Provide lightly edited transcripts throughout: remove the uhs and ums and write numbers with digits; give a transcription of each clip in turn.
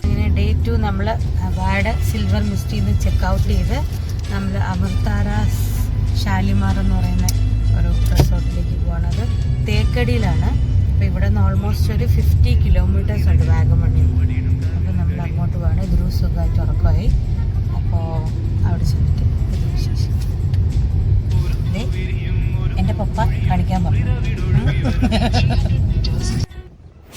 അങ്ങനെ ഡേ 2 നമ്മൾ വാഡ് സിൽവർ മിസ്റ്റിൽ നിന്ന് ചെക്കൗട്ട് ചെയ്ത് നമ്മൾ അമൃതാര ഷാലിമാർ എന്ന് പറയുന്ന ഒരു റിസോർട്ടിലേക്ക് പോകണത് തേക്കടിയിലാണ്. അപ്പോൾ ഇവിടെ നിന്ന് ഓൾമോസ്റ്റ് ഒരു 50 കിലോമീറ്റേഴ്സ് ഉണ്ട് വാഗമണ്ണിൽ. അപ്പോൾ നമ്മൾ അങ്ങോട്ട് പോകണം. ധ്രുവ് സുഖമായിട്ട് ഉറക്കമായി. അപ്പോൾ അവിടെ ചെന്നിട്ട് ഇത് വിശേഷം. എൻ്റെ പപ്പ കാണിക്കാൻ പറഞ്ഞു.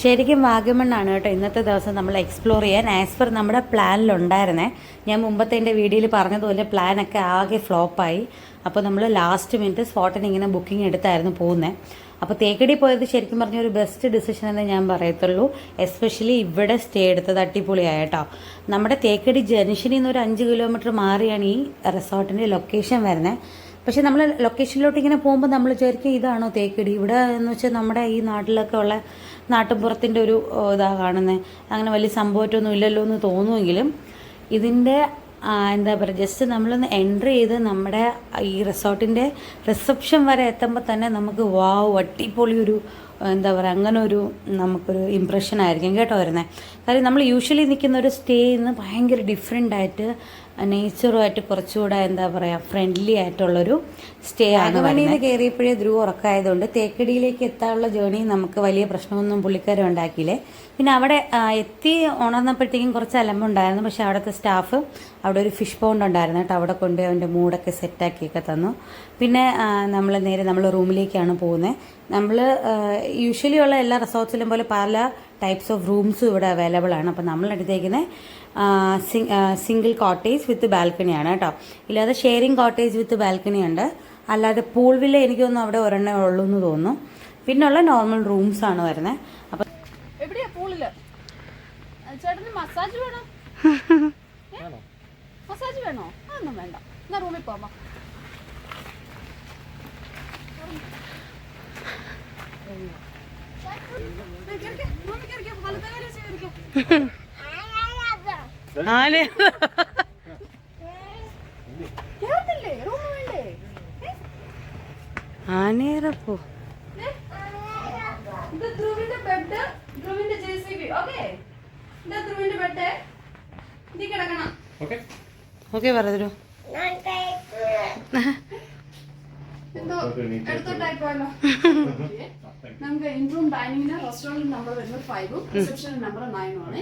ശരിക്കും വാഗമണ്ണാണ് കേട്ടോ ഇന്നത്തെ ദിവസം നമ്മൾ എക്സ്പ്ലോർ ചെയ്യാൻ. ആസ് പെർ നമ്മുടെ പ്ലാനിലുണ്ടായിരുന്നേ. ഞാൻ മുമ്പത്തെ എൻ്റെ വീഡിയോയിൽ പറഞ്ഞതുപോലെ പ്ലാനൊക്കെ ആകെ ഫ്ലോപ്പായി. അപ്പോൾ നമ്മൾ ലാസ്റ്റ് മിനിറ്റ് സ്പോട്ടിന് ഇങ്ങനെ ബുക്കിംഗ് എടുത്തായിരുന്നു പോകുന്നത്. അപ്പോൾ തേക്കടി പോയത് ശരിക്കും പറഞ്ഞ ഒരു ബെസ്റ്റ് ഡിസിഷൻ എന്നേ ഞാൻ പറയത്തുള്ളൂ. എസ്പെഷ്യലി ഇവിടെ സ്റ്റേ എടുത്തത് അടിപൊളിയായിട്ടോ. നമ്മുടെ തേക്കടി ജംഗ്ഷനിൽ നിന്ന് ഒരു 5 കിലോമീറ്റർ മാറിയാണ് ഈ റിസോർട്ടിൻ്റെ ലൊക്കേഷൻ വരുന്നത്. പക്ഷേ നമ്മൾ ലൊക്കേഷനിലോട്ട് ഇങ്ങനെ പോകുമ്പോൾ നമ്മൾ വിചാരിക്കും ഇതാണോ തേക്കടി? ഇവിടെ എന്ന് വെച്ചാൽ നമ്മുടെ ഈ നാട്ടിലൊക്കെ ഉള്ള നാട്ടുമ്പുറത്തിൻ്റെ ഒരു ഇതാണ് കാണുന്നത്. അങ്ങനെ വലിയ സംഭവമൊന്നും ഇല്ലല്ലോ എന്ന് തോന്നുമെങ്കിലും ഇതിൻ്റെ എന്താ പറയുക, ജസ്റ്റ് നമ്മളൊന്ന് എൻട്രി ചെയ്ത് നമ്മുടെ ഈ റിസോർട്ടിൻ്റെ റിസപ്ഷൻ വരെ എത്തുമ്പോൾ തന്നെ നമുക്ക് വാവ് അടിപൊളി ഒരു എന്താ പറയുക അങ്ങനെ ഒരു നമുക്കൊരു ഇമ്പ്രഷൻ ആയിരിക്കും കേട്ടോ വരുന്നത്. കാര്യം നമ്മൾ യൂഷ്വലി നിൽക്കുന്ന ഒരു സ്റ്റേയിൽ നിന്ന് ഭയങ്കര ഡിഫറെൻ്റ് ആയിട്ട് നേച്ചറുമായിട്ട് കുറച്ചുകൂടെ എന്താ പറയുക ഫ്രണ്ട്ലി ആയിട്ടുള്ളൊരു സ്റ്റേ ആണ്. വണ്ടിയിൽ നിന്ന് കയറിയപ്പോഴേ ധ്രുവ് ഉറക്കമായതുകൊണ്ട് തേക്കടിയിലേക്ക് എത്താനുള്ള ജേർണി നമുക്ക് വലിയ പ്രശ്നമൊന്നും പുള്ളിക്കാരും ഉണ്ടാക്കിയില്ലേ. പിന്നെ അവിടെ എത്തി ഉണർന്നപ്പോഴത്തേക്കും കുറച്ച് അലമ്പുണ്ടായിരുന്നു. പക്ഷേ അവിടുത്തെ സ്റ്റാഫ് അവിടെ ഒരു ഫിഷ് പോണ്ട് ഉണ്ടായിരുന്നു കേട്ടോ. അവിടെ കൊണ്ട് അവൻ്റെ മൂടൊക്കെ സെറ്റാക്കിയൊക്കെ തന്നു. പിന്നെ നമ്മൾ നേരെ നമ്മൾ റൂമിലേക്കാണ് പോകുന്നത്. നമ്മൾ യൂഷ്വലി ഉള്ള എല്ലാ റിസോർട്ട്സിലും പോലെ പല ടൈപ്സ് ഓഫ് റൂംസും ഇവിടെ അവൈലബിൾ ആണ്. അപ്പോൾ നമ്മളെടുത്തേക്കുന്നത് സിംഗിൾ കോട്ടേജ് വിത്ത് ബാൽക്കണിയാണ് കേട്ടോ. ഇല്ലാതെ ഷെയറിങ് കോട്ടേജ് വിത്ത് ബാൽക്കണി ഉണ്ട്. അല്ലാതെ പൂൾ വില്ല എനിക്ക് തോന്നുന്നു അവിടെ ഒരെണ്ണേ ഉള്ളൂ എന്ന് തോന്നുന്നു. പിന്നെ ഉള്ള നോർമൽ റൂംസ് ആണ് വരുന്നത്. അപ്പം എവിടെയാ പൂളില് ചേട്ടന് മസാജ് വേണോ? മസാജ് വേണോ? അതൊന്നും വേണ്ട. എന്നാ റൂമിൽ പോവാ. ആനേറപ്പോ ധ്രുവിന്റെ ബെഡ്, ധ്രുവിന്റെ JCB. ഓക്കേ, ഇതാ ധ്രുവിന്റെ ബെഡ്. നീ കിടക്കണം. ഓക്കേ ഓക്കേ പറഞ്ഞു. എന്തോ എടുത്തോട്ടായിപ്പോയല്ലോ. നമുക്ക് ഇൻറൂം ഡൈനിങ്ങിന് റെസ്റ്റോറന്റ് നമ്പർ വരുന്നത് 5 റിസപ്ഷൻ നമ്പർ 9 ആണ്.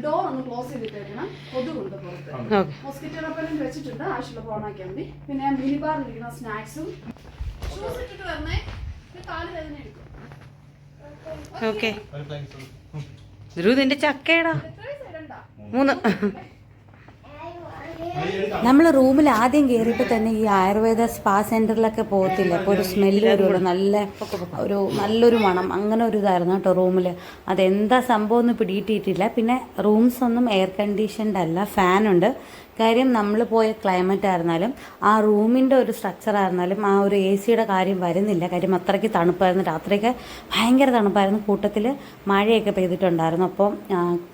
ഡോർ ഒന്ന് ക്ലോസ് ചെയ്തിട്ട് വെക്കണം. കൊതുകുണ്ട് പുറത്ത്. മോസ്കിറ്റോ റെപ്പലന്റ് വെച്ചിട്ടുണ്ട്. ആവശ്യമുള്ള ഓണാക്കിയാൽ മതി. പിന്നെ മിനി ബാറിൽ ഇരിക്കുന്ന സ്നാക്സും ഷൂസ് ഇട്ടിട്ട് വരണേ. കാല് വേദന എടുക്കും. ഓക്കെ ധ്രുവ് നിന്റെ ചക്കയടാ 3. നമ്മൾ റൂമിൽ ആദ്യം കയറിയപ്പോൾ തന്നെ ഈ ആയുർവേദ സ്പാ സെൻറ്ററിലൊക്കെ പോകത്തില്ല. അപ്പോൾ ഒരു സ്മെല്ല് വരുമല്ലോ, നല്ലൊരു മണം, അങ്ങനെ ഒരു ഇതായിരുന്നു കേട്ടോ റൂമിൽ. അതെന്താ സംഭവം ഒന്നും പിടിയിട്ടിട്ടില്ല. പിന്നെ റൂംസ് ഒന്നും എയർ കണ്ടീഷൻഡ് അല്ല, ഫാനുണ്ട്. കാര്യം നമ്മൾ പോയ ക്ലൈമറ്റ് ആയിരുന്നാലും ആ റൂമിൻ്റെ ഒരു സ്ട്രക്ചർ ആയിരുന്നാലും ആ ഒരു AC-യുടെ കാര്യം വരുന്നില്ല. കാര്യം അത്രയ്ക്ക് തണുപ്പായിരുന്നു. രാത്രിയൊക്കെ ഭയങ്കര തണുപ്പായിരുന്നു. കൂട്ടത്തിൽ മഴയൊക്കെ പെയ്തിട്ടുണ്ടായിരുന്നു. അപ്പോൾ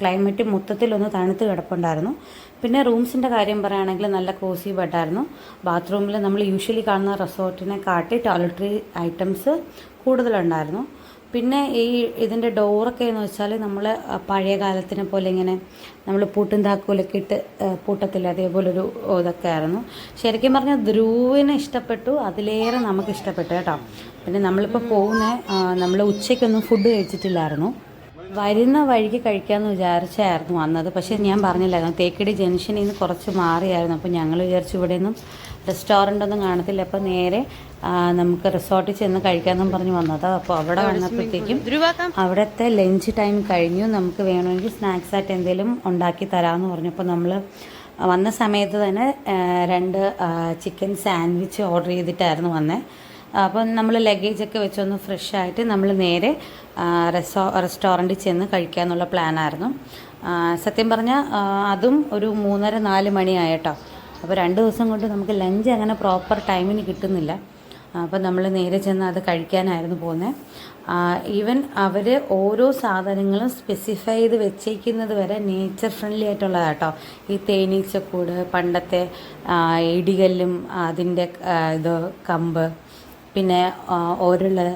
ക്ലൈമറ്റ് മൊത്തത്തിലൊന്ന് തണുത്ത് കിടപ്പുണ്ടായിരുന്നു. പിന്നെ റൂംസിൻ്റെ കാര്യം പറയുകയാണെങ്കിൽ നല്ല കോസി ബെഡായിരുന്നു. ബാത്റൂമിൽ നമ്മൾ യൂഷ്വലി കാണുന്ന റിസോർട്ടിനെ കാട്ടി ടോയ്ലറ്ററി ഐറ്റംസ് കൂടുതലുണ്ടായിരുന്നു. പിന്നെ ഇതിൻ്റെ ഡോറൊക്കെ എന്ന് വെച്ചാൽ നമ്മൾ പഴയ കാലത്തിനെ പോലെ ഇങ്ങനെ നമ്മൾ പൂട്ടും താക്കോലൊക്കെ ഇട്ട് പൂട്ടത്തില്ല, അതേപോലൊരു ഇതൊക്കെ ആയിരുന്നു. ശരിക്കും പറഞ്ഞാൽ ധ്രുവിന് ഇഷ്ടപ്പെട്ടു, അതിലേറെ നമുക്ക് ഇഷ്ടപ്പെട്ടു കേട്ടോ. പിന്നെ നമ്മളിപ്പോൾ നമ്മൾ ഉച്ചയ്ക്കൊന്നും ഫുഡ് കഴിച്ചിട്ടില്ലായിരുന്നു. വരുന്ന വഴിക്ക് കഴിക്കാമെന്ന് വിചാരിച്ചായിരുന്നു വന്നത്. പക്ഷേ ഞാൻ പറഞ്ഞില്ലായിരുന്നു തേക്കടി ജംഗ്ഷനിൽ നിന്ന് കുറച്ച് മാറിയായിരുന്നു. അപ്പോൾ ഞങ്ങൾ വിചാരിച്ചു ഇവിടെയൊന്നും റെസ്റ്റോറൻ്റ് ഒന്നും കാണത്തില്ല. അപ്പോൾ നേരെ നമുക്ക് റിസോർട്ടിൽ ചെന്ന് കഴിക്കാമെന്നും പറഞ്ഞ് വന്നത്. അപ്പോൾ അവിടെ വന്നപ്പോഴത്തേക്കും അവിടുത്തെ ലഞ്ച് ടൈം കഴിഞ്ഞു. നമുക്ക് വേണമെങ്കിൽ സ്നാക്സ് ആയിട്ട് എന്തെങ്കിലും ഉണ്ടാക്കി തരാമെന്ന് പറഞ്ഞപ്പോൾ നമ്മൾ വന്ന സമയത്ത് തന്നെ 2 ചിക്കൻ സാൻഡ്വിച്ച് ഓർഡർ ചെയ്തിട്ടായിരുന്നു വന്നത്. അപ്പം നമ്മൾ ലഗേജൊക്കെ വെച്ചൊന്ന് ഫ്രഷ് ആയിട്ട് നമ്മൾ നേരെ റെസ്റ്റോറൻറ്റിൽ ചെന്ന് കഴിക്കാമെന്നുള്ള പ്ലാനായിരുന്നു. സത്യം പറഞ്ഞാൽ അതും ഒരു 3:30-4 മണിയായിട്ടോ. അപ്പോൾ 2 ദിവസം കൊണ്ട് നമുക്ക് ലഞ്ച് അങ്ങനെ പ്രോപ്പർ ടൈമിന് കിട്ടുന്നില്ല. അപ്പോൾ നമ്മൾ നേരെ ചെന്ന് അത് കഴിക്കാനായിരുന്നു പോകുന്നത്. ഈവൻ അവർ ഓരോ സാധനങ്ങളും സ്പെസിഫൈ ചെയ്ത് വെച്ചേക്കുന്നത് വരെ നേച്ചർ ഫ്രണ്ട്ലി ആയിട്ടുള്ളതാട്ടോ. ഈ തേനീച്ചക്കൂട്, പണ്ടത്തെ ഇടികല്ലും അതിൻ്റെ കമ്പ്, പിന്നെ ഉരുള്,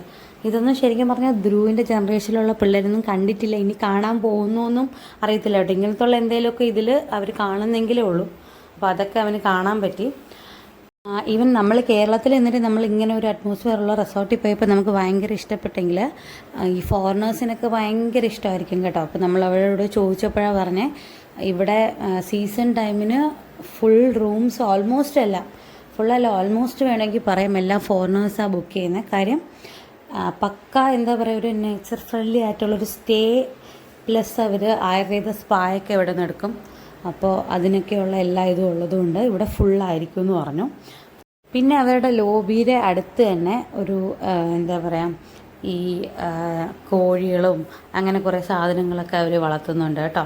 ഇതൊന്നും ശരിക്കും പറഞ്ഞാൽ ധ്രുവിൻ്റെ ജനറേഷനിലുള്ള പിള്ളേരൊന്നും കണ്ടിട്ടില്ല, ഇനി കാണാൻ പോകുന്നൊന്നും അറിയത്തില്ല കേട്ടോ. ഇങ്ങനത്തുള്ള എന്തെങ്കിലുമൊക്കെ ഇതിൽ അവർ കാണുന്നെങ്കിലേ ഉള്ളൂ. അപ്പോൾ അതൊക്കെ അവന് കാണാൻ പറ്റി. ഈവൻ നമ്മൾ കേരളത്തിൽ എന്നിട്ട് നമ്മൾ ഇങ്ങനെ ഒരു അറ്റ്മോസ്ഫിയർ ഉള്ള റിസോർട്ടിൽ പോയപ്പോൾ നമുക്ക് ഭയങ്കര ഇഷ്ടപ്പെട്ടെങ്കിൽ ഈ ഫോറിനേഴ്സിനൊക്കെ ഭയങ്കര ഇഷ്ടമായിരിക്കും കേട്ടോ. അപ്പോൾ നമ്മൾ അവരോട് ചോദിച്ചപ്പോഴാണ് പറഞ്ഞത് ഇവിടെ സീസൺ ടൈമിന് ഫുൾ റൂംസ് ഓൾമോസ്റ്റ് വേണമെങ്കിൽ പറയാം എല്ലാം ഫോറിനേഴ്സാണ് ബുക്ക് ചെയ്യുന്നത്. കാര്യം പക്ക എന്താ പറയുക, ഒരു നേച്ചർ ഫ്രണ്ട്ലി ആയിട്ടുള്ളൊരു സ്റ്റേ പ്ലസ് അവർ ആയുർവേദ സ്പായൊക്കെ ഇവിടെ നിന്ന് എടുക്കും. അപ്പോൾ അതിനൊക്കെയുള്ള എല്ലാ ഇതും ഉള്ളതുകൊണ്ട് ഇവിടെ ഫുള്ളായിരിക്കും എന്ന് പറഞ്ഞു. പിന്നെ അവരുടെ ലോബിയുടെ അടുത്ത് തന്നെ ഒരു എന്താ പറയുക, ഈ കോഴികളും അങ്ങനെ കുറേ സാധനങ്ങളൊക്കെ അവർ വളർത്തുന്നുണ്ട് കേട്ടോ.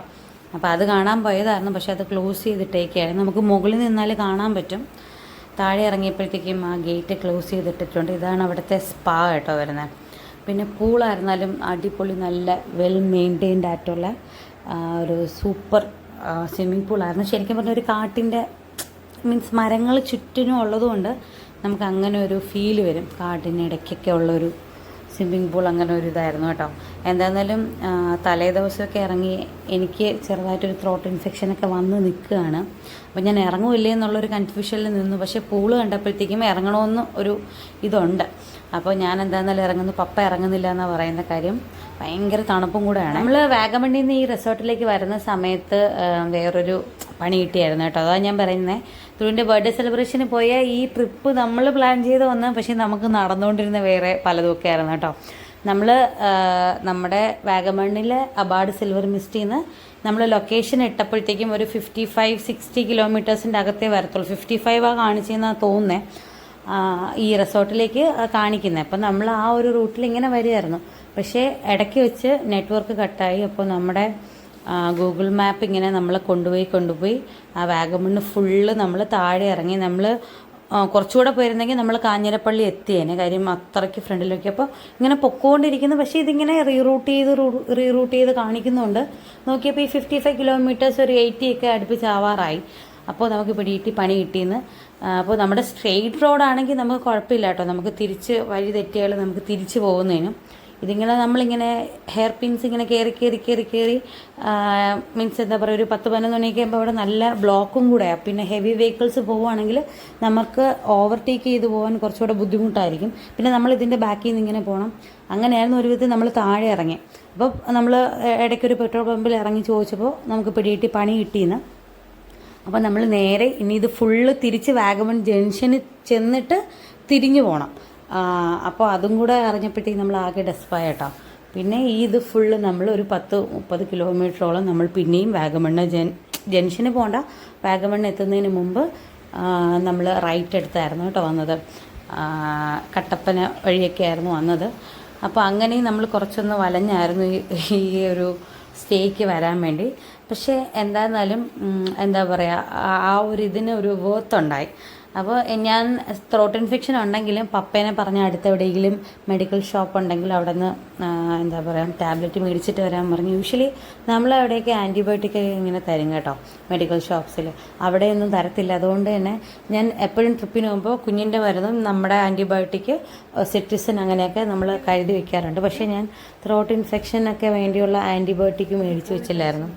അപ്പോൾ അത് കാണാൻ പോയതായിരുന്നു, പക്ഷെ അത് ക്ലോസ് ചെയ്തിട്ടേക്കാണ്. നമുക്ക് മുകളിൽ നിന്നാൽ കാണാൻ പറ്റും. താഴെ ഇറങ്ങിയപ്പോഴത്തേക്കും ആ ഗേറ്റ് ക്ലോസ് ചെയ്തിട്ടിട്ടുണ്ട്. ഇതാണ് അവിടുത്തെ സ്പാ കേട്ടോ വരുന്നത്. പിന്നെ പൂളായിരുന്നാലും അടിപൊളി നല്ല വെൽ മെയിൻറ്റെയിൻഡ് ആയിട്ടുള്ള ഒരു സൂപ്പർ സ്വിമ്മിംഗ് പൂളായിരുന്നു. ശരിക്കും പറഞ്ഞാൽ ഒരു കാട്ടിൻ്റെ മീൻസ് മരങ്ങൾ ചുറ്റിനും ഉള്ളതുകൊണ്ട് നമുക്ക് അങ്ങനെ ഒരു ഫീൽ വരും. കാട്ടിനിടയ്ക്കൊക്കെ ഉള്ളൊരു സ്വിമ്മിംഗ് പൂൾ അങ്ങനെ ഒരു ഇതായിരുന്നു കേട്ടോ. എന്തായിരുന്നാലും തലേ ദിവസമൊക്കെ ഇറങ്ങി എനിക്ക് ചെറുതായിട്ടൊരു ത്രോട്ട് ഇൻഫെക്ഷനൊക്കെ വന്ന് നിൽക്കുകയാണ്. അപ്പോൾ ഞാൻ ഇറങ്ങുമില്ലേ എന്നുള്ളൊരു കൺഫ്യൂഷനിൽ നിന്നു. പക്ഷേ പൂള് കണ്ടപ്പോഴത്തേക്കും ഇറങ്ങണമെന്ന് ഒരു ഇതുണ്ട്. അപ്പോൾ ഞാൻ എന്തായിരുന്നാലും ഇറങ്ങുന്നു. പപ്പ ഇറങ്ങുന്നില്ല എന്നാണ് പറയുന്ന കാര്യം. ഭയങ്കര തണുപ്പും കൂടെയാണ്. നമ്മൾ വാഗമണ്ണിൽ നിന്ന് ഈ റിസോർട്ടിലേക്ക് വരുന്ന സമയത്ത് വേറൊരു പണി കിട്ടിയായിരുന്നു കേട്ടോ. അതാണ് ഞാൻ പറയുന്നത്. ധ്രുവിൻ്റെ ബർത്ത്ഡേ സെലിബ്രേഷന് പോയ ഈ ട്രിപ്പ് നമ്മൾ പ്ലാൻ ചെയ്ത് വന്നത്, പക്ഷേ നമുക്ക് നടന്നുകൊണ്ടിരുന്ന വേറെ പലതുമൊക്കെ ആയിരുന്നു കേട്ടോ. നമ്മൾ നമ്മുടെ വാഗമണ്ണിലെ അബാഡ് സിൽവർ മിസ്റ്റിൽ നിന്ന് നമ്മൾ ലൊക്കേഷൻ ഇട്ടപ്പോഴത്തേക്കും ഒരു 55-60 കിലോമീറ്റേഴ്സിൻ്റെ അകത്തേ വരത്തുള്ളൂ. 55 കാണിച്ചെന്നാണ് തോന്നുന്നത് ഈ റിസോർട്ടിലേക്ക് കാണിക്കുന്നത്. അപ്പം നമ്മൾ ആ ഒരു റൂട്ടിൽ ഇങ്ങനെ വരികയായിരുന്നു. പക്ഷേ ഇടയ്ക്ക് വെച്ച് നെറ്റ്വർക്ക് കട്ടായി. അപ്പോൾ നമ്മുടെ ഗൂഗിൾ മാപ്പ് ഇങ്ങനെ നമ്മളെ കൊണ്ടുപോയി ആ വാഗമണ്ണ് ഫുള്ള് നമ്മൾ താഴെ ഇറങ്ങി. നമ്മൾ കുറച്ചുകൂടെ പോയിരുന്നെങ്കിൽ നമ്മൾ കാഞ്ഞിരപ്പള്ളി എത്തിയേനെ. കാര്യം അത്രയ്ക്ക് ഫ്രണ്ടിലൊക്കെ. അപ്പോൾ ഇങ്ങനെ പൊക്കോണ്ടിരിക്കുന്നു. പക്ഷേ ഇതിങ്ങനെ റീറൂട്ട് ചെയ്ത് കാണിക്കുന്നുണ്ട്. നോക്കിയപ്പോൾ ഈ 55 കിലോമീറ്റേഴ്സ് ഒരു 80 ഒക്കെ അടുപ്പിച്ചാവാറായി. അപ്പോൾ നമുക്ക് പണി കിട്ടിയെന്ന്. അപ്പോൾ നമ്മുടെ സ്ട്രെയിറ്റ് റോഡാണെങ്കിൽ നമുക്ക് കുഴപ്പമില്ല കേട്ടോ. നമുക്ക് തിരിച്ച് വഴി തെറ്റിയാൽ നമുക്ക് തിരിച്ച് പോകുന്നതിനും. ഇതിങ്ങനെ നമ്മളിങ്ങനെ ഹെയർ പിൻസ് ഇങ്ങനെ കയറി മീൻസ് എന്താ പറയുക, ഒരു 10-11 മണിയൊക്കെ ആകുമ്പോൾ അവിടെ നല്ല ബ്ലോക്കും കൂടെയാണ്. പിന്നെ ഹെവി വെഹിക്കിൾസ് പോവുകയാണെങ്കിൽ നമുക്ക് ഓവർടേക്ക് ചെയ്ത് പോകാൻ കുറച്ചുകൂടെ ബുദ്ധിമുട്ടായിരിക്കും. പിന്നെ നമ്മൾ ഇതിൻ്റെ ബാക്കിൽ നിന്ന് ഇങ്ങനെ പോകണം. അങ്ങനെയായിരുന്നു ഒരു വിധത്തിൽ നമ്മൾ താഴെ ഇറങ്ങി. അപ്പോൾ നമ്മൾ ഇടയ്ക്കൊരു പെട്രോൾ പമ്പിൽ ഇറങ്ങി ചോദിച്ചപ്പോൾ നമുക്ക് പണി കിട്ടിയെന്ന്. അപ്പോൾ നമ്മൾ നേരെ ഇനി ഇത് ഫുള്ള് തിരിച്ച് വാഗമൺ ജംഗ്ഷനിൽ ചെന്നിട്ട് തിരിഞ്ഞു പോകണം. അപ്പോൾ അതും കൂടെ അറിഞ്ഞപ്പോഴത്തേക്ക് നമ്മൾ ആകെ ഡെസ്പായ കേട്ടോ. പിന്നെ ഇത് ഫുള്ള് നമ്മൾ ഒരു 10-30 കിലോമീറ്ററോളം നമ്മൾ പിന്നെയും വാഗമണ്ണ് ജംഗ്ഷന് പോകണ്ട, വാഗമണ്ണ് എത്തുന്നതിന് മുമ്പ് നമ്മൾ റൈറ്റ് എടുത്തായിരുന്നു കേട്ടോ വന്നത്. കട്ടപ്പന വഴിയൊക്കെ ആയിരുന്നു വന്നത്. അപ്പോൾ അങ്ങനെയും നമ്മൾ കുറച്ചൊന്ന് വലഞ്ഞായിരുന്നു ഈ ഒരു സ്റ്റേക്ക് വരാൻ വേണ്ടി. പക്ഷേ എന്തായിരുന്നാലും എന്താ പറയുക, ആ ഒരു ഇതിന് ഒരു വേർത്തുണ്ടായി. അപ്പോൾ ഞാൻ ത്രോട്ട് ഇൻഫെക്ഷൻ ഉണ്ടെങ്കിലും പപ്പേനെ പറഞ്ഞ അടുത്തെവിടെയെങ്കിലും മെഡിക്കൽ ഷോപ്പ് ഉണ്ടെങ്കിൽ അവിടെ നിന്ന് എന്താ പറയുക ടാബ്ലറ്റ് മേടിച്ചിട്ട് വരാൻ പറഞ്ഞു. യൂഷ്വലി നമ്മളവിടെയൊക്കെ ആൻറ്റിബയോട്ടിക് ഇങ്ങനെ തരും കേട്ടോ മെഡിക്കൽ ഷോപ്സിൽ. അവിടെയൊന്നും തരത്തില്ല. അതുകൊണ്ട് തന്നെ ഞാൻ എപ്പോഴും ട്രിപ്പിന് പോകുമ്പോൾ കുഞ്ഞിൻ്റെ മരുന്നും നമ്മുടെ ആൻറ്റിബയോട്ടിക് സിട്രിസിൻ അങ്ങനെയൊക്കെ നമ്മൾ കരുതി വയ്ക്കാറുണ്ട്. പക്ഷേ ഞാൻ ത്രോട്ട് ഇൻഫെക്ഷനൊക്കെ വേണ്ടിയുള്ള ആൻറ്റിബയോട്ടിക് മേടിച്ച് വെച്ചില്ലായിരുന്നു.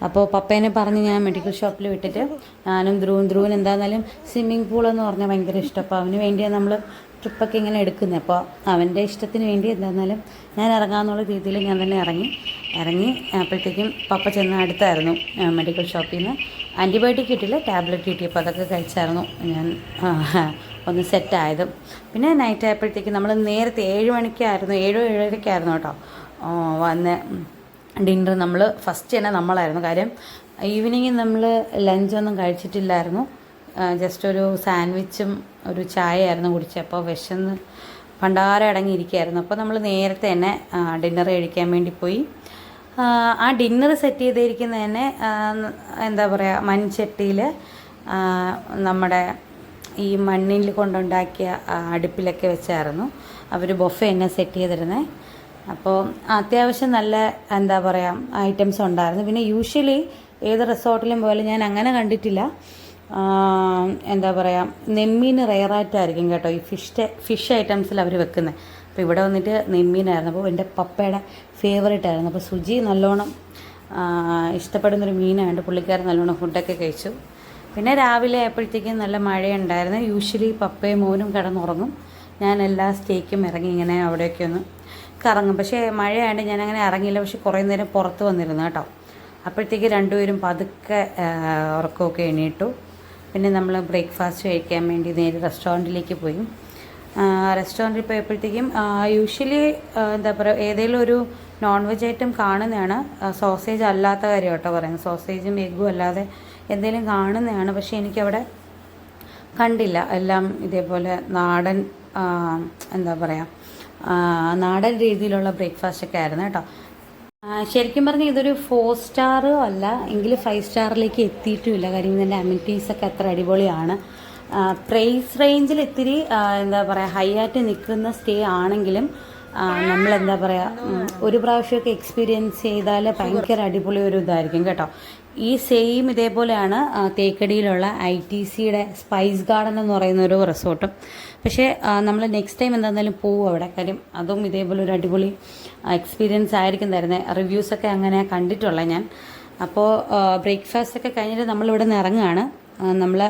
അപ്പോൾ പപ്പേനെ പറഞ്ഞ് ഞാൻ മെഡിക്കൽ ഷോപ്പിൽ വിട്ടിട്ട് ഞാനും ധ്രുവൻ എന്തായിരുന്നാലും സ്വിമ്മിംഗ് പൂളെന്ന് പറഞ്ഞാൽ ഭയങ്കര ഇഷ്ടം. അപ്പോൾ അവന് വേണ്ടിയാണ് നമ്മൾ ട്രിപ്പൊക്കെ ഇങ്ങനെ എടുക്കുന്നത്. അപ്പോൾ അവൻ്റെ ഇഷ്ടത്തിന് വേണ്ടി എന്തായിരുന്നാലും ഞാൻ ഇറങ്ങാമെന്നുള്ള രീതിയിൽ ഞാൻ തന്നെ ഇറങ്ങി അപ്പോഴത്തേക്കും പപ്പ ചെന്ന് അടുത്തായിരുന്നു മെഡിക്കൽ ഷോപ്പിൽ നിന്ന്. ആൻറ്റിബയോട്ടിക് കിട്ടില്ല, ടാബ്ലറ്റ് കിട്ടിയപ്പോൾ അതൊക്കെ കഴിച്ചായിരുന്നു ഞാൻ ഒന്ന് സെറ്റായതും. പിന്നെ നൈറ്റ് ആയപ്പോഴത്തേക്കും നമ്മൾ നേരത്തെ 7 മണിക്കായിരുന്നു 7-7:30 കേട്ടോ വന്ന് ഡിന്നർ നമ്മൾ ഫസ്റ്റ് തന്നെ നമ്മളായിരുന്നു. കാര്യം ഈവനിങ് നമ്മൾ ലഞ്ചൊന്നും കഴിച്ചിട്ടില്ലായിരുന്നു. ജസ്റ്റ് ഒരു സാൻഡ്വിച്ചും ഒരു ചായയായിരുന്നു കുടിച്ചത്. അപ്പോൾ വിശന്ന് പണ്ടാരം അടങ്ങിയിരിക്കുകയായിരുന്നു. അപ്പോൾ നമ്മൾ നേരത്തെ തന്നെ ഡിന്നർ കഴിക്കാൻ വേണ്ടി പോയി. ആ ഡിന്നർ സെറ്റ് ചെയ്തിരിക്കുന്നത് തന്നെ എന്താ പറയുക മൺചട്ടിയിൽ നമ്മുടെ ഈ മണ്ണിൽ കൊണ്ടുണ്ടാക്കിയ അടുപ്പിലൊക്കെ വെച്ചായിരുന്നു അവർ ബൊഫെ തന്നെ സെറ്റ് ചെയ്തിരുന്നത്. അപ്പോൾ അത്യാവശ്യം നല്ല എന്താ പറയുക ഐറ്റംസ് ഉണ്ടായിരുന്നു. പിന്നെ യൂഷ്വലി ഏത് റിസോർട്ടിലും പോയാലും ഞാൻ അങ്ങനെ കണ്ടിട്ടില്ല. എന്താ പറയുക നെമ്മീൻ റെയറായിട്ടായിരിക്കും കേട്ടോ ഈ ഫിഷ് ഐറ്റംസിൽ അവർ വെക്കുന്നത്. അപ്പോൾ ഇവിടെ വന്നിട്ട് നെമ്മീനായിരുന്നു. അപ്പോൾ എൻ്റെ പപ്പയുടെ ഫേവറേറ്റ് ആയിരുന്നു. അപ്പോൾ സുജി നല്ലോണം ഇഷ്ടപ്പെടുന്നൊരു മീനായതുകൊണ്ട് പുള്ളിക്കാരൻ നല്ലോണം ഫുഡൊക്കെ കഴിച്ചു. പിന്നെ രാവിലെ ആയപ്പോഴത്തേക്കും നല്ല മഴയുണ്ടായിരുന്നു. യൂഷ്വലി പപ്പയും മോനും കിടന്നുറങ്ങും. ഞാൻ എല്ലാ സ്റ്റേക്കും ഇറങ്ങി ഇങ്ങനെ അവിടെയൊക്കെ ഒന്ന് കറങ്ങും. പക്ഷേ മഴയായതുകൊണ്ട് ഞാനങ്ങനെ ഇറങ്ങിയില്ല. പക്ഷെ കുറേ നേരം പുറത്ത് വന്നിരുന്നു കേട്ടോ. അപ്പോഴത്തേക്ക് രണ്ടുപേരും പതുക്കെ ഉറക്കമൊക്കെ എണീറ്റു. പിന്നെ നമ്മൾ ബ്രേക്ക്ഫാസ്റ്റ് കഴിക്കാൻ വേണ്ടി നേരെ റെസ്റ്റോറൻറ്റിലേക്ക് പോയി. റെസ്റ്റോറൻറ്റിൽ പോയപ്പോഴത്തേക്കും യൂഷ്വലി എന്താ പറയുക, ഏതെങ്കിലും ഒരു നോൺ വെജ് ഐറ്റം കാണുന്നതാണ്. സോസേജ് അല്ലാത്ത കാര്യം കേട്ടോ പറയുന്നത്. സോസേജും എഗ്ഗും അല്ലാതെ എന്തെങ്കിലും കാണുന്നതാണ്. പക്ഷേ എനിക്കവിടെ കണ്ടില്ല. എല്ലാം ഇതേപോലെ നാടൻ എന്താ പറയുക, നാടൻ രീതിയിലുള്ള ബ്രേക്ക്ഫാസ്റ്റൊക്കെ ആയിരുന്നു കേട്ടോ. ശരിക്കും പറഞ്ഞാൽ ഇതൊരു 4 സ്റ്റാർ അല്ല എങ്കിൽ 5 സ്റ്റാറിലേക്ക് എത്തിയിട്ടുമില്ല. കാര്യം ഇതിൻ്റെ അമ്യൂണിറ്റീസൊക്കെ അത്ര അടിപൊളിയാണ്. പ്രൈസ് റേഞ്ചിൽ ഇത്തിരി എന്താ പറയുക ഹൈ ആയിട്ട് നിൽക്കുന്ന സ്റ്റേ ആണെങ്കിലും നമ്മളെന്താ പറയുക ഒരു പ്രാവശ്യമൊക്കെ എക്സ്പീരിയൻസ് ചെയ്താൽ ഭയങ്കര അടിപൊളി ഒരു ഇതായിരിക്കും കേട്ടോ. ഈ സെയിം ഇതേപോലെയാണ് തേക്കടിയിലുള്ള ITCയുടെ സ്പൈസ് ഗാർഡൻ എന്ന് പറയുന്ന ഒരു റിസോർട്ടും. പക്ഷേ നമ്മൾ നെക്സ്റ്റ് ടൈം എന്താണെന്നാലും പോവും അവിടെ. കാര്യം അതും ഇതേപോലെ ഒരു അടിപൊളി എക്സ്പീരിയൻസ് ആയിരിക്കും തരുന്നത്. റിവ്യൂസൊക്കെ അങ്ങനെ കണ്ടിട്ടുള്ള ഞാൻ. അപ്പോൾ ബ്രേക്ക്ഫാസ്റ്റൊക്കെ കഴിഞ്ഞിട്ട് നമ്മളിവിടെ നിന്ന് ഇറങ്ങുകയാണ്. നമ്മൾ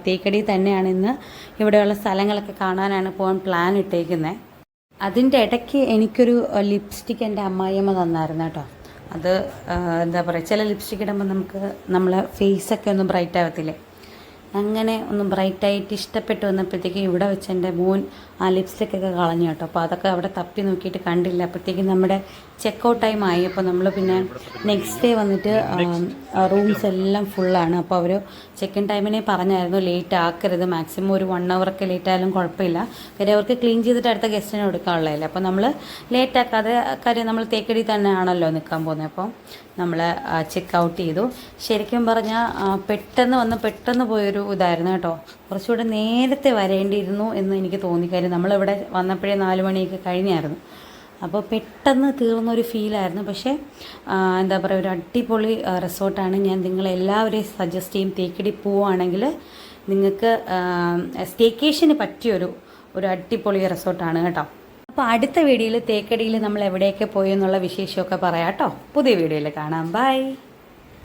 തേക്കടി തന്നെയാണ് ഇന്ന് ഇവിടെയുള്ള സ്ഥലങ്ങളൊക്കെ കാണാനാണ് പോകാൻ പ്ലാൻ ഇട്ടേക്കുന്നത്. അതിൻ്റെ ഇടയ്ക്ക് എനിക്കൊരു ലിപ്സ്റ്റിക്ക് എൻ്റെ അമ്മായിയമ്മ തന്നായിരുന്നു കേട്ടോ. അത് എന്താ പറയുക, ചില ലിപ്സ്റ്റിക്ക് ഇടുമ്പോൾ നമുക്ക് നമ്മളെ ഫേസൊക്കെ ഒന്ന് ബ്രൈറ്റ് ആവത്തില്ലേ, അങ്ങനെ ഒന്ന് ബ്രൈറ്റായിട്ട് ഇഷ്ടപ്പെട്ട് വന്നപ്പോഴത്തേക്കും ഇവിടെ വെച്ച് എൻ്റെ മോൻ ആ ലിപ്സ്റ്റിക്കൊക്കെ കളഞ്ഞു കേട്ടോ. അപ്പോൾ അതൊക്കെ അവിടെ തപ്പി നോക്കിയിട്ട് കണ്ടില്ല. അപ്പോഴത്തേക്കും നമ്മുടെ ചെക്കൗട്ട് ടൈം ആയി. അപ്പോൾ നമ്മൾ പിന്നെ നെക്സ്റ്റ് ഡേ വന്നിട്ട് റൂംസ് എല്ലാം ഫുള്ളാണ്. അപ്പോൾ അവർ ചെക്ക് ഇൻ ടൈമിനെ പറഞ്ഞായിരുന്നു ലേറ്റ് ആക്കരുത്, മാക്സിമം ഒരു 1 hour ലേറ്റ് ആയാലും കുഴപ്പമില്ല. കാര്യം അവർക്ക് ക്ലീൻ ചെയ്തിട്ട് അടുത്ത ഗസ്റ്റിനെ എടുക്കാനുള്ളതല്ലേ. അപ്പോൾ നമ്മൾ ലേറ്റ് ആക്കാതെ, കാര്യം നമ്മൾ തേക്കടി തന്നെ ആണല്ലോ നിൽക്കാൻ പോകുന്നത്. അപ്പോൾ നമ്മൾ ചെക്ക് ഔട്ട് ചെയ്തു. ശരിക്കും പറഞ്ഞാൽ പെട്ടെന്ന് പോയൊരു ഇതായിരുന്നു കേട്ടോ. കുറച്ചുകൂടെ നേരത്തെ വരേണ്ടിയിരുന്നു എന്ന് എനിക്ക് തോന്നി. കാര്യം നമ്മളിവിടെ വന്നപ്പോഴേ 4 മണിയൊക്കെ കഴിഞ്ഞായിരുന്നു. അപ്പോൾ പെട്ടെന്ന് തീർന്നൊരു ഫീലായിരുന്നു. പക്ഷേ എന്താ പറയുക, ഒരു അടിപൊളി റിസോർട്ടാണ്. ഞാൻ നിങ്ങളെല്ലാവരെയും സജസ്റ്റ് ചെയ്യും. തേക്കടി പോവുകയാണെങ്കിൽ നിങ്ങൾക്ക് സ്റ്റേക്കേഷന് പറ്റിയൊരു അടിപൊളി റിസോർട്ടാണ് കേട്ടോ. അപ്പോൾ അടുത്ത വീഡിയോയിൽ തേക്കടിയിൽ നമ്മൾ എവിടെയൊക്കെ പോയി എന്നുള്ള വിശേഷമൊക്കെ പറയാം കേട്ടോ. പുതിയ വീഡിയോയിൽ കാണാം. ബൈ.